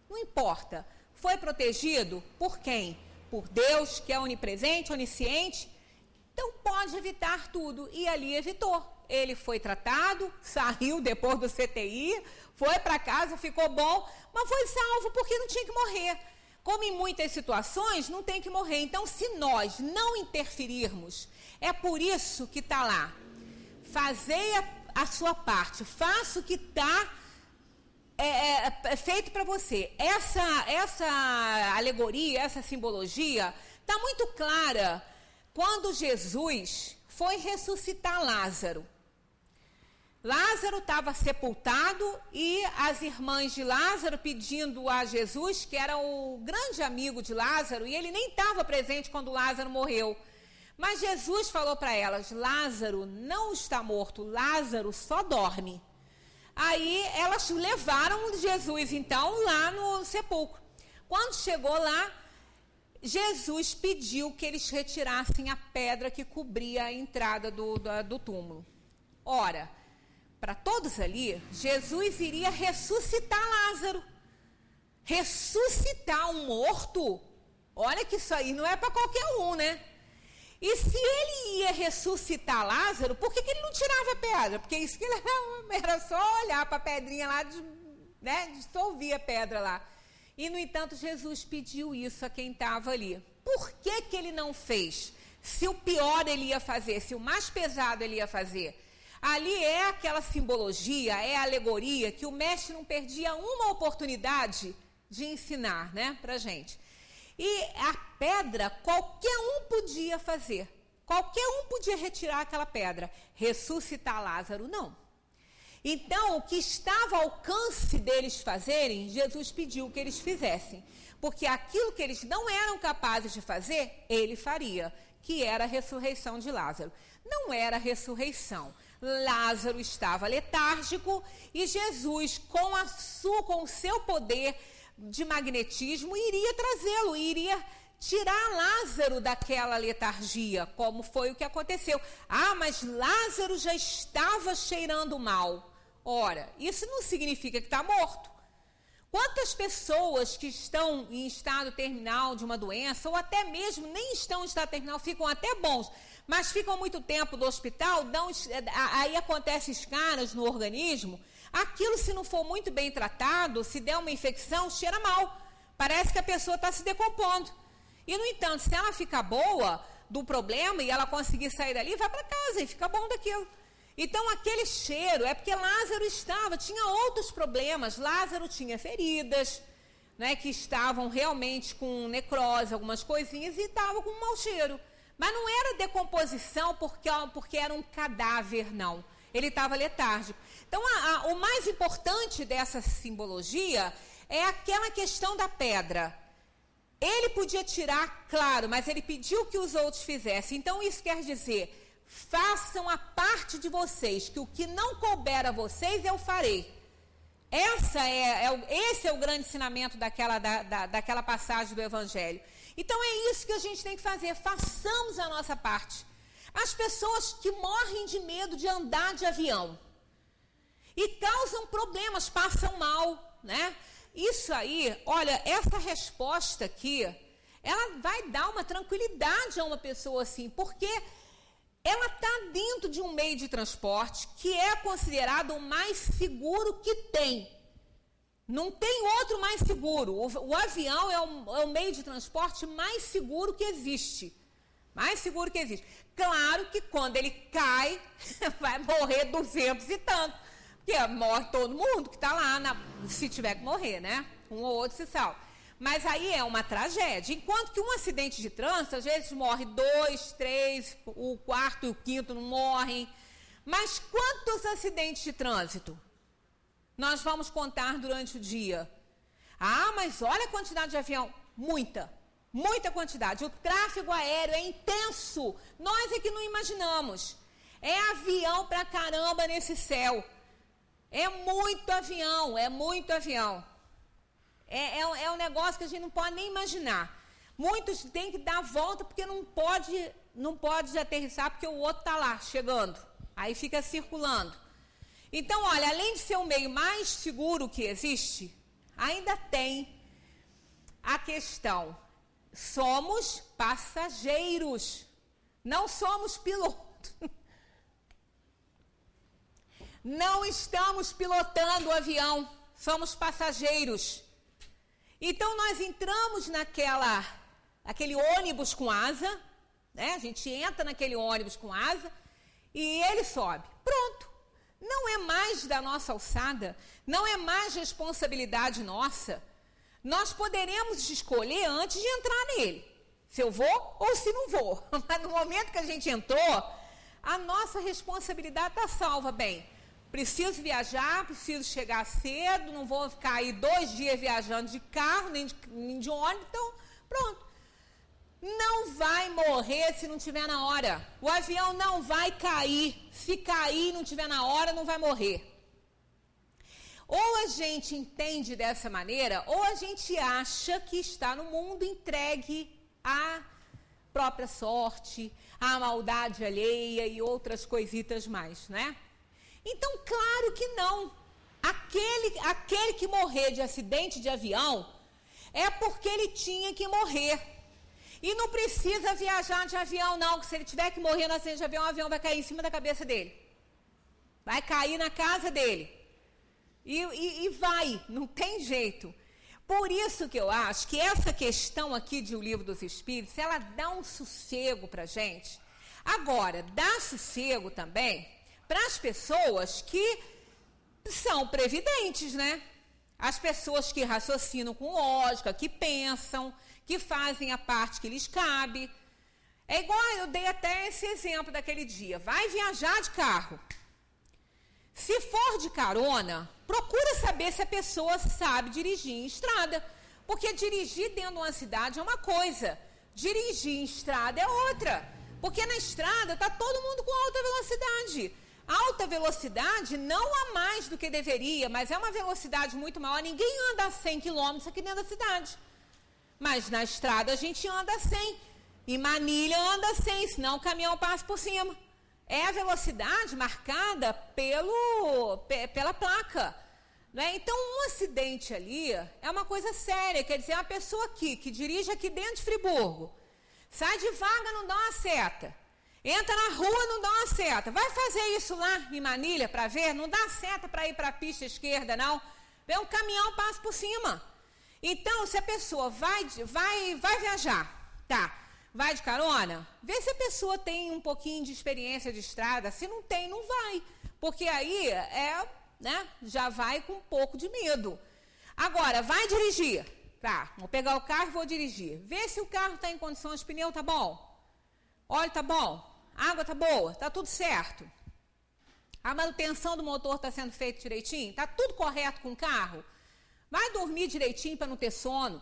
Não importa. Foi protegido por quem? Por Deus, que é onipresente, onisciente. Então, pode evitar tudo. E ali evitou. Ele foi tratado, saiu depois do CTI, foi para casa, ficou bom, mas foi salvo porque não tinha que morrer. Como em muitas situações, não tem que morrer. Então, se nós não interferirmos, é por isso que está lá. Fazei a sua parte. Faça o que está feito para você. Essa alegoria, essa simbologia, está muito clara quando Jesus foi ressuscitar Lázaro. Lázaro estava sepultado e as irmãs de Lázaro pedindo a Jesus, que era o grande amigo de Lázaro, e ele nem estava presente quando Lázaro morreu. Mas Jesus falou para elas, Lázaro não está morto, Lázaro só dorme. Aí elas levaram Jesus, então, lá no sepulcro. Quando chegou lá, Jesus pediu que eles retirassem a pedra que cobria a entrada do túmulo. Ora, para todos ali, Jesus iria ressuscitar Lázaro. Ressuscitar um morto? Olha que isso aí não é para qualquer um, né? E se ele ia ressuscitar Lázaro, por que ele não tirava a pedra? Porque isso que ele era só olhar para a pedrinha lá, dissolvia a pedra lá. E, no entanto, Jesus pediu isso a quem estava ali. Por que ele não fez? Se o pior ele ia fazer, se o mais pesado ele ia fazer. Ali é aquela simbologia, é a alegoria que o mestre não perdia uma oportunidade de ensinar, né, para gente. E a pedra, qualquer um podia fazer. Qualquer um podia retirar aquela pedra. Ressuscitar Lázaro, não. Então, o que estava ao alcance deles fazerem, Jesus pediu que eles fizessem. Porque aquilo que eles não eram capazes de fazer, ele faria, que era a ressurreição de Lázaro. Não era a ressurreição. Lázaro estava letárgico e Jesus, com o seu poder de magnetismo iria trazê-lo, iria tirar Lázaro daquela letargia, como foi o que aconteceu. Ah, mas Lázaro já estava cheirando mal. Ora, isso não significa que está morto. Quantas pessoas que estão em estado terminal de uma doença, ou até mesmo nem estão em estado terminal, ficam até bons, mas ficam muito tempo no hospital, aí acontecem escaras no organismo, aquilo, se não for muito bem tratado, se der uma infecção, cheira mal. Parece que a pessoa está se decompondo. E, no entanto, se ela ficar boa do problema e ela conseguir sair dali, vai para casa e fica bom daquilo. Então, aquele cheiro é porque Lázaro tinha outros problemas. Lázaro tinha feridas, né, que estavam realmente com necrose, algumas coisinhas, e estava com um mau cheiro. Mas não era decomposição porque era um cadáver, não. Ele estava letárgico. Então, o mais importante dessa simbologia é aquela questão da pedra. Ele podia tirar, claro, mas ele pediu que os outros fizessem. Então, isso quer dizer... Façam a parte de vocês, que o que não couber a vocês eu farei. Esse é o grande ensinamento daquela passagem do Evangelho. Então é isso que a gente tem que fazer, façamos a nossa parte. As pessoas que morrem de medo de andar de avião e causam problemas, passam mal, né? Isso aí, olha, essa resposta aqui, ela vai dar uma tranquilidade a uma pessoa assim, porque... ela está dentro de um meio de transporte que é considerado o mais seguro que tem. Não tem outro mais seguro. O avião é o meio de transporte mais seguro que existe. Mais seguro que existe. Claro que quando ele cai, vai morrer 200 e tanto. Porque morre todo mundo que está lá, se tiver que morrer, né? Um ou outro se salva. Mas aí é uma tragédia. Enquanto que um acidente de trânsito, às vezes morre 2, 3, o quarto e o quinto não morrem. Mas quantos acidentes de trânsito nós vamos contar durante o dia? Ah, mas olha a quantidade de avião. Muita quantidade. O tráfego aéreo é intenso. Nós é que não imaginamos. É avião pra caramba nesse céu. É muito avião, É um negócio que a gente não pode nem imaginar. Muitos têm que dar a volta porque não pode aterrissar porque o outro está lá, chegando. Aí fica circulando. Então, olha, além de ser o meio mais seguro que existe, ainda tem a questão. Somos passageiros, não somos pilotos. Não estamos pilotando o avião, somos passageiros. Então, nós entramos naquele ônibus com asa, né? A gente entra naquele ônibus com asa e ele sobe. Pronto. Não é mais da nossa alçada, não é mais responsabilidade nossa. Nós poderemos escolher antes de entrar nele, se eu vou ou se não vou. Mas no momento que a gente entrou, a nossa responsabilidade está salva. Bem, preciso viajar, preciso chegar cedo, não vou ficar aí 2 dias viajando de carro, nem de ônibus, então pronto. Não vai morrer se não tiver na hora. O avião não vai cair. Se cair e não tiver na hora, não vai morrer. Ou a gente entende dessa maneira, ou a gente acha que está no mundo entregue à própria sorte, à maldade alheia e outras coisitas mais, né? Então, claro que não. Aquele que morrer de acidente de avião é porque ele tinha que morrer. E não precisa viajar de avião, não, que se ele tiver que morrer no acidente de avião, o avião vai cair em cima da cabeça dele. Vai cair na casa dele. E vai, não tem jeito. Por isso que eu acho que essa questão aqui de O Livro dos Espíritos, ela dá um sossego para a gente. Agora, dá sossego também para as pessoas que são previdentes, né? As pessoas que raciocinam com lógica, que pensam, que fazem a parte que lhes cabe. É igual, eu dei até esse exemplo daquele dia. Vai viajar de carro. Se for de carona, procura saber se a pessoa sabe dirigir em estrada. Porque dirigir dentro de uma cidade é uma coisa, dirigir em estrada é outra. Porque na estrada está todo mundo com alta velocidade. Alta velocidade não há mais do que deveria, mas é uma velocidade muito maior. Ninguém anda a 100 km aqui dentro da cidade. Mas na estrada a gente anda a 100. Em Manilha anda a 100, senão o caminhão passa por cima. É a velocidade marcada pela placa. Né? Então, um acidente ali é uma coisa séria. Quer dizer, uma pessoa aqui, que dirige aqui dentro de Friburgo, sai devagar, não dá uma seta. Entra na rua, não dá uma seta. Vai fazer isso lá em Manilha para ver? Não dá seta para ir para a pista esquerda, não. Um caminhão passa por cima. Então, se a pessoa vai viajar, tá? Vai de carona, vê se a pessoa tem um pouquinho de experiência de estrada. Se não tem, não vai. Porque aí já vai com um pouco de medo. Agora, vai dirigir. Tá, vou pegar o carro e vou dirigir. Vê se o carro está em condições, pneu tá bom. Óleo tá bom, água tá boa, tá tudo certo. A manutenção do motor está sendo feita direitinho, tá tudo correto com o carro. Vai dormir direitinho para não ter sono.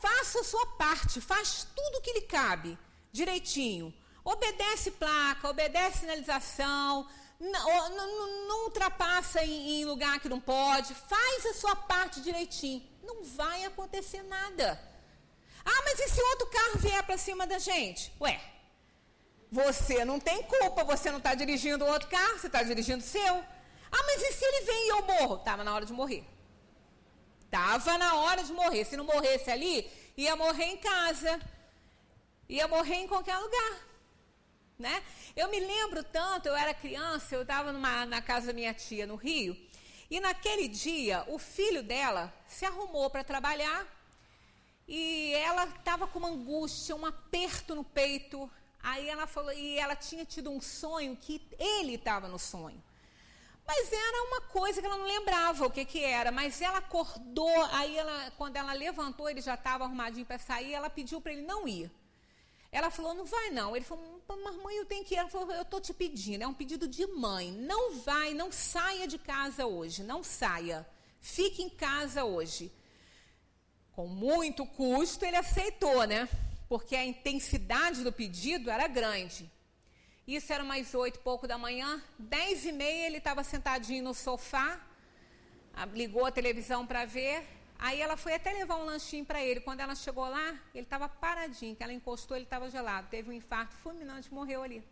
Faça a sua parte, faz tudo que lhe cabe direitinho. Obedece placa, obedece sinalização, não ultrapassa em lugar que não pode. Faz a sua parte direitinho. Não vai acontecer nada. Ah, mas e se outro carro vier para cima da gente? Ué, você não tem culpa, você não está dirigindo o outro carro, você está dirigindo o seu. Ah, mas e se ele vem e eu morro? Estava na hora de morrer. Estava na hora de morrer. Se não morresse ali, ia morrer em casa. Ia morrer em qualquer lugar. Né? Eu me lembro tanto, eu era criança, eu estava na casa da minha tia, no Rio. E naquele dia, o filho dela se arrumou para trabalhar. E ela estava com uma angústia, um aperto no peito. Aí ela falou, e ela tinha tido um sonho que ele estava no sonho. Mas era uma coisa que ela não lembrava o que era. Mas ela acordou, aí quando ela levantou, ele já estava arrumadinho para sair, ela pediu para ele não ir. Ela falou, não vai não. Ele falou, mas mãe, eu tenho que ir. Ela falou, eu estou te pedindo, é um pedido de mãe. Não vai, não saia de casa hoje, não saia. Fique em casa hoje. Com muito custo, ele aceitou, né? Porque a intensidade do pedido era grande. Isso era mais 8 e pouco da manhã. 10h30 ele estava sentadinho no sofá, ligou a televisão para ver. Aí ela foi até levar um lanchinho para ele. Quando ela chegou lá, ele estava paradinho, que ela encostou, ele estava gelado. Teve um infarto fulminante, morreu ali.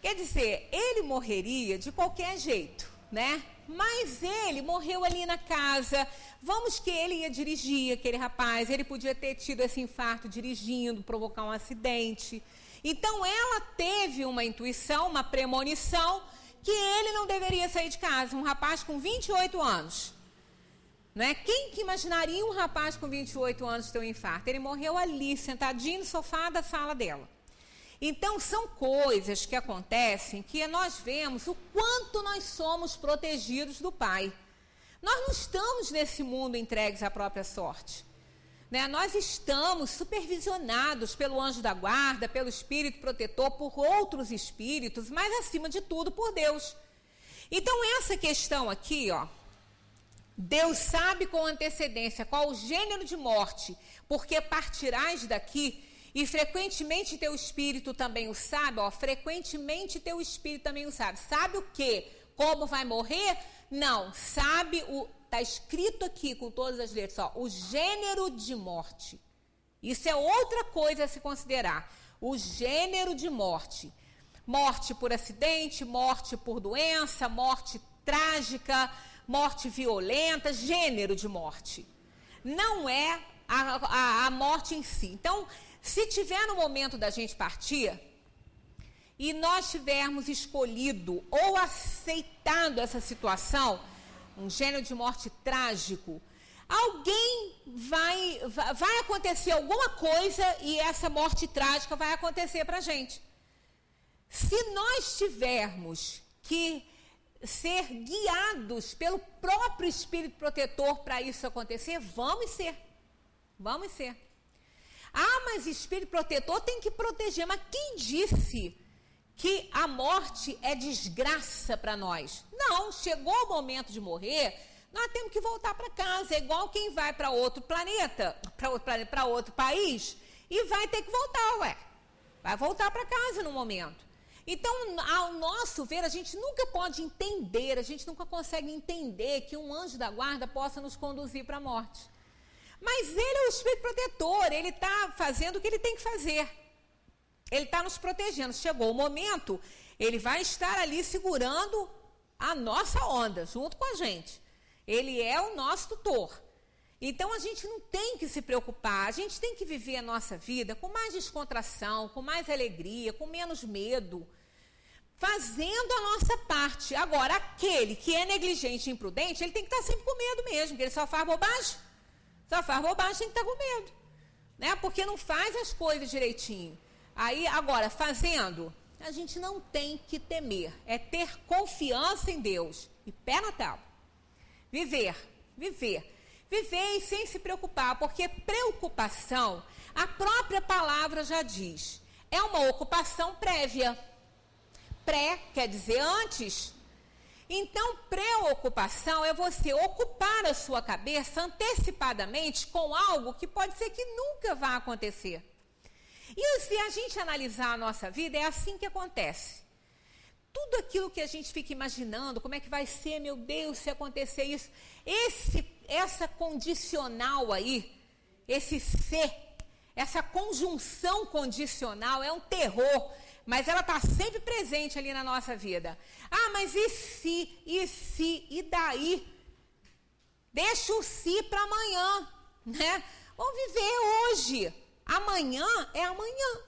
Quer dizer, ele morreria de qualquer jeito, né? Mas ele morreu ali na casa. Vamos que ele ia dirigir, aquele rapaz, ele podia ter tido esse infarto dirigindo, provocar um acidente. Então ela teve uma intuição, uma premonição, que ele não deveria sair de casa. Um rapaz com 28 anos. Né? Quem que imaginaria um rapaz com 28 anos ter um infarto? Ele morreu ali, sentadinho no sofá da sala dela. Então, são coisas que acontecem que nós vemos o quanto nós somos protegidos do Pai. Nós não estamos nesse mundo entregues à própria sorte. Né? Nós estamos supervisionados pelo anjo da guarda, pelo espírito protetor, por outros espíritos, mas acima de tudo por Deus. Então, essa questão aqui, ó, Deus sabe com antecedência qual o gênero de morte, porque partirás daqui. E frequentemente teu espírito também o sabe, ó, frequentemente teu espírito também o sabe. Sabe o quê? Como vai morrer? Não, sabe, está escrito aqui com todas as letras, ó, o gênero de morte. Isso é outra coisa a se considerar, o gênero de morte. Morte por acidente, morte por doença, morte trágica, morte violenta, gênero de morte. Não é a morte em si. Então, se tiver no momento da gente partir e nós tivermos escolhido ou aceitado essa situação, um gênero de morte trágico, vai acontecer alguma coisa e essa morte trágica vai acontecer para a gente. Se nós tivermos que ser guiados pelo próprio Espírito Protetor para isso acontecer, vamos ser. Vamos ser. Ah, mas Espírito Protetor tem que proteger. Mas quem disse que a morte é desgraça para nós? Não, chegou o momento de morrer, nós temos que voltar para casa. É igual quem vai para outro planeta, para outro país, e vai ter que voltar, ué. Vai voltar para casa no momento. Então, ao nosso ver, a gente nunca pode entender, a gente nunca consegue entender que um anjo da guarda possa nos conduzir para a morte. Mas ele é o espírito protetor, ele está fazendo o que ele tem que fazer. Ele está nos protegendo. Chegou o momento, ele vai estar ali segurando a nossa onda, junto com a gente. Ele é o nosso tutor. Então, a gente não tem que se preocupar, a gente tem que viver a nossa vida com mais descontração, com mais alegria, com menos medo, fazendo a nossa parte. Agora, aquele que é negligente e imprudente, ele tem que estar sempre com medo mesmo, porque ele só faz bobagem. Só faz bobagem, tem que estar com medo, né? Porque não faz as coisas direitinho. Aí, agora, fazendo, a gente não tem que temer, é ter confiança em Deus e pé na tábua. Viver e sem se preocupar, porque preocupação, a própria palavra já diz, é uma ocupação prévia. Pré quer dizer antes. Então, preocupação é você ocupar a sua cabeça antecipadamente com algo que pode ser que nunca vá acontecer. E se a gente analisar a nossa vida, é assim que acontece. Tudo aquilo que a gente fica imaginando, como é que vai ser, meu Deus, se acontecer isso. Essa condicional aí, esse ser, essa conjunção condicional é um terror, mas ela está sempre presente ali na nossa vida. Ah, mas e se, e daí? Deixa o se para amanhã, né? Vamos viver hoje. Amanhã é amanhã.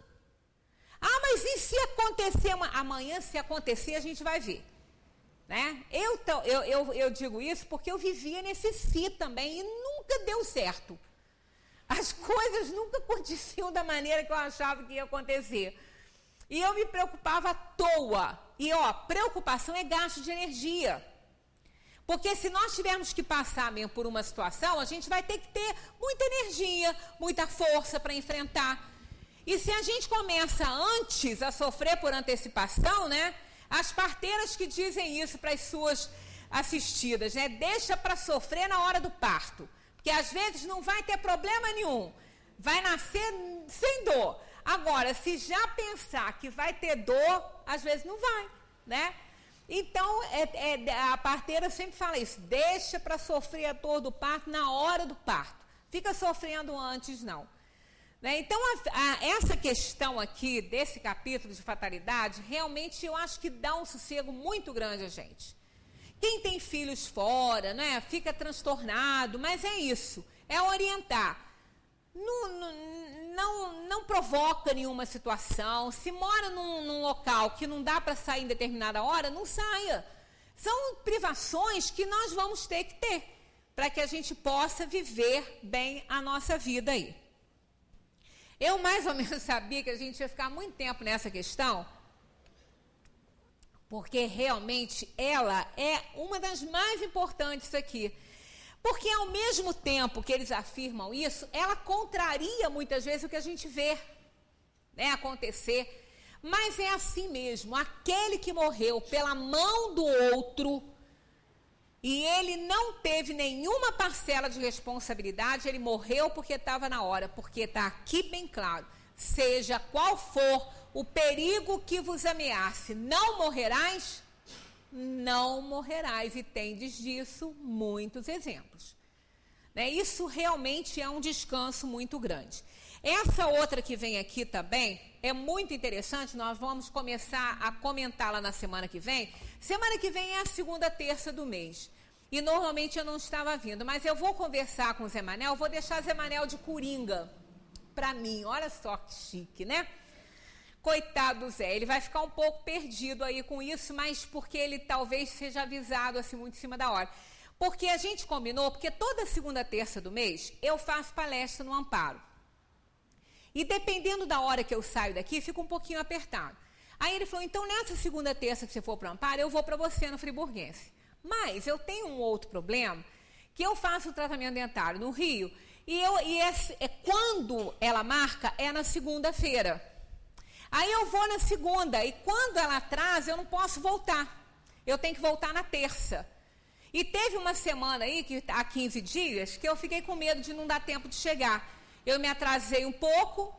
Ah, mas e se acontecer amanhã? Se acontecer, a gente vai ver, né? Eu digo isso porque eu vivia nesse si também e nunca deu certo. As coisas nunca aconteciam da maneira que eu achava que ia acontecer. E eu me preocupava à toa. E, preocupação é gasto de energia. Porque se nós tivermos que passar mesmo por uma situação, a gente vai ter que ter muita energia, muita força para enfrentar. E se a gente começa antes a sofrer por antecipação, né? As parteiras que dizem isso para as suas assistidas, né? Deixa para sofrer na hora do parto. Porque às vezes não vai ter problema nenhum. Vai nascer sem dor. Agora, se já pensar que vai ter dor, às vezes não vai, né? Então, a parteira sempre fala isso. Deixa para sofrer a dor do parto na hora do parto. Fica sofrendo antes, não. Né? Então, essa questão aqui desse capítulo de fatalidade, realmente eu acho que dá um sossego muito grande a gente. Quem tem filhos fora, né, fica transtornado, mas é isso, é orientar. Não provoca nenhuma situação. Se mora num local que não dá para sair em determinada hora, não saia. São privações que nós vamos ter que ter para que a gente possa viver bem a nossa vida aí. Eu mais ou menos sabia que a gente ia ficar muito tempo nessa questão, porque realmente ela é uma das mais importantes aqui. Porque ao mesmo tempo que eles afirmam isso, ela contraria muitas vezes o que a gente vê, né, acontecer. Mas é assim mesmo, aquele que morreu pela mão do outro, e ele não teve nenhuma parcela de responsabilidade, ele morreu porque estava na hora, porque está aqui bem claro, seja qual for o perigo que vos ameace, não morrerás, e tendes disso muitos exemplos. Né? Isso realmente é um descanso muito grande. Essa outra que vem aqui também é muito interessante, nós vamos começar a comentá-la na semana que vem. Semana que vem é a segunda terça do mês. E normalmente eu não estava vindo, mas eu vou conversar com o Zé Manel, vou deixar Zé Manel de coringa para mim. Olha só que chique, né? Coitado do Zé, ele vai ficar um pouco perdido aí com isso, mas porque ele talvez seja avisado assim muito em cima da hora. Porque a gente combinou, porque toda segunda terça do mês eu faço palestra no Amparo. E dependendo da hora que eu saio daqui, fica um pouquinho apertado. Aí ele falou, então nessa segunda terça que você for para o Amparo, eu vou para você no Friburguense. Mas eu tenho um outro problema, que eu faço o tratamento dentário no Rio, quando ela marca é na segunda-feira. Aí eu vou na segunda, e quando ela atrasa, eu não posso voltar. Eu tenho que voltar na terça. E teve uma semana aí, há 15 dias, que eu fiquei com medo de não dar tempo de chegar. Eu me atrasei um pouco,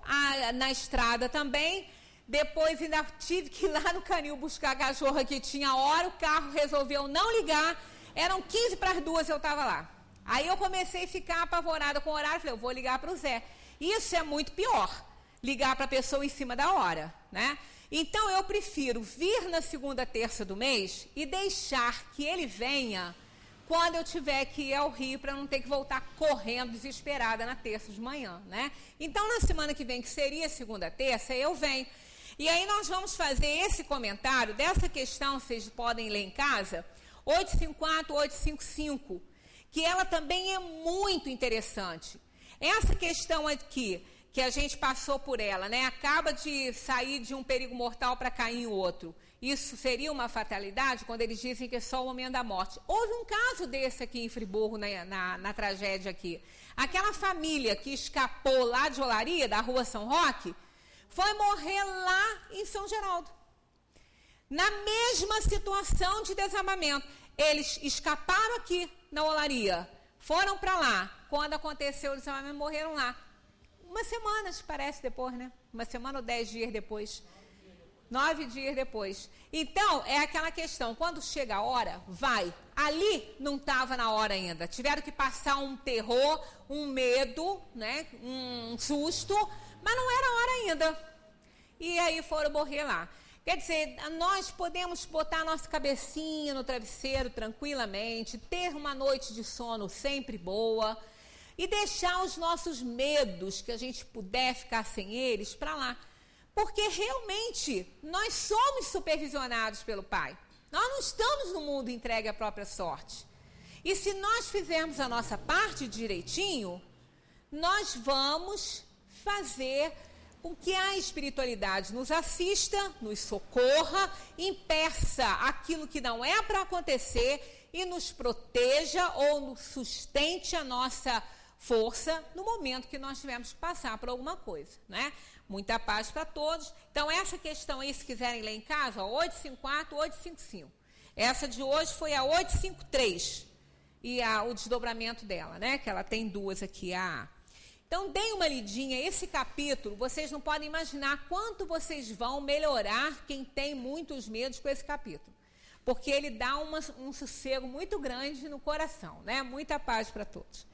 na estrada também, Depois ainda tive que ir lá no canil buscar a cachorra que tinha hora, o carro resolveu não ligar, eram 15 para as 2 eu estava lá. Aí eu comecei a ficar apavorada com o horário, falei, eu vou ligar para o Zé. Isso é muito pior, ligar para a pessoa em cima da hora, né? Então eu prefiro vir na segunda terça do mês e deixar que ele venha quando eu tiver que ir ao Rio, para não ter que voltar correndo desesperada na terça de manhã, né? Então na semana que vem, que seria segunda terça, eu venho. E aí nós vamos fazer esse comentário dessa questão, vocês podem ler em casa, 854, 855, que ela também é muito interessante. Essa questão aqui, que a gente passou por ela, né? Acaba de sair de um perigo mortal para cair em outro. Isso seria uma fatalidade quando eles dizem que é só o momento da morte. Houve um caso desse aqui em Friburgo, na tragédia aqui. Aquela família que escapou lá de Olaria, da rua São Roque, foi morrer lá em São Geraldo. Na mesma situação de desarmamento. Eles escaparam aqui na Olaria, foram para lá. Quando aconteceu o desarmamento, morreram lá. Umas semanas, parece, depois, né? Uma semana ou 10 dias depois. 9 dias depois. Então, é aquela questão, quando chega a hora, vai. Ali não estava na hora ainda. Tiveram que passar um terror, um medo, né? Um susto, mas não era a hora ainda. E aí foram morrer lá. Quer dizer, nós podemos botar a nossa cabecinha no travesseiro tranquilamente, ter uma noite de sono sempre boa e deixar os nossos medos, que a gente puder ficar sem eles, para lá. Porque realmente nós somos supervisionados pelo Pai. Nós não estamos no mundo entregue à própria sorte. E se nós fizermos a nossa parte direitinho, nós vamos fazer com que a espiritualidade nos assista, nos socorra, impeça aquilo que não é para acontecer e nos proteja ou nos sustente a nossa força no momento que nós tivermos que passar por alguma coisa, né? Muita paz para todos. Então, essa questão aí, se quiserem ler em casa, ó, 854, 855. Essa de hoje foi a 853 e o desdobramento dela, né? Que ela tem duas aqui, a Então, deem uma lidinha, esse capítulo, vocês não podem imaginar quanto vocês vão melhorar quem tem muitos medos com esse capítulo. Porque ele dá um sossego muito grande no coração, né? Muita paz para todos.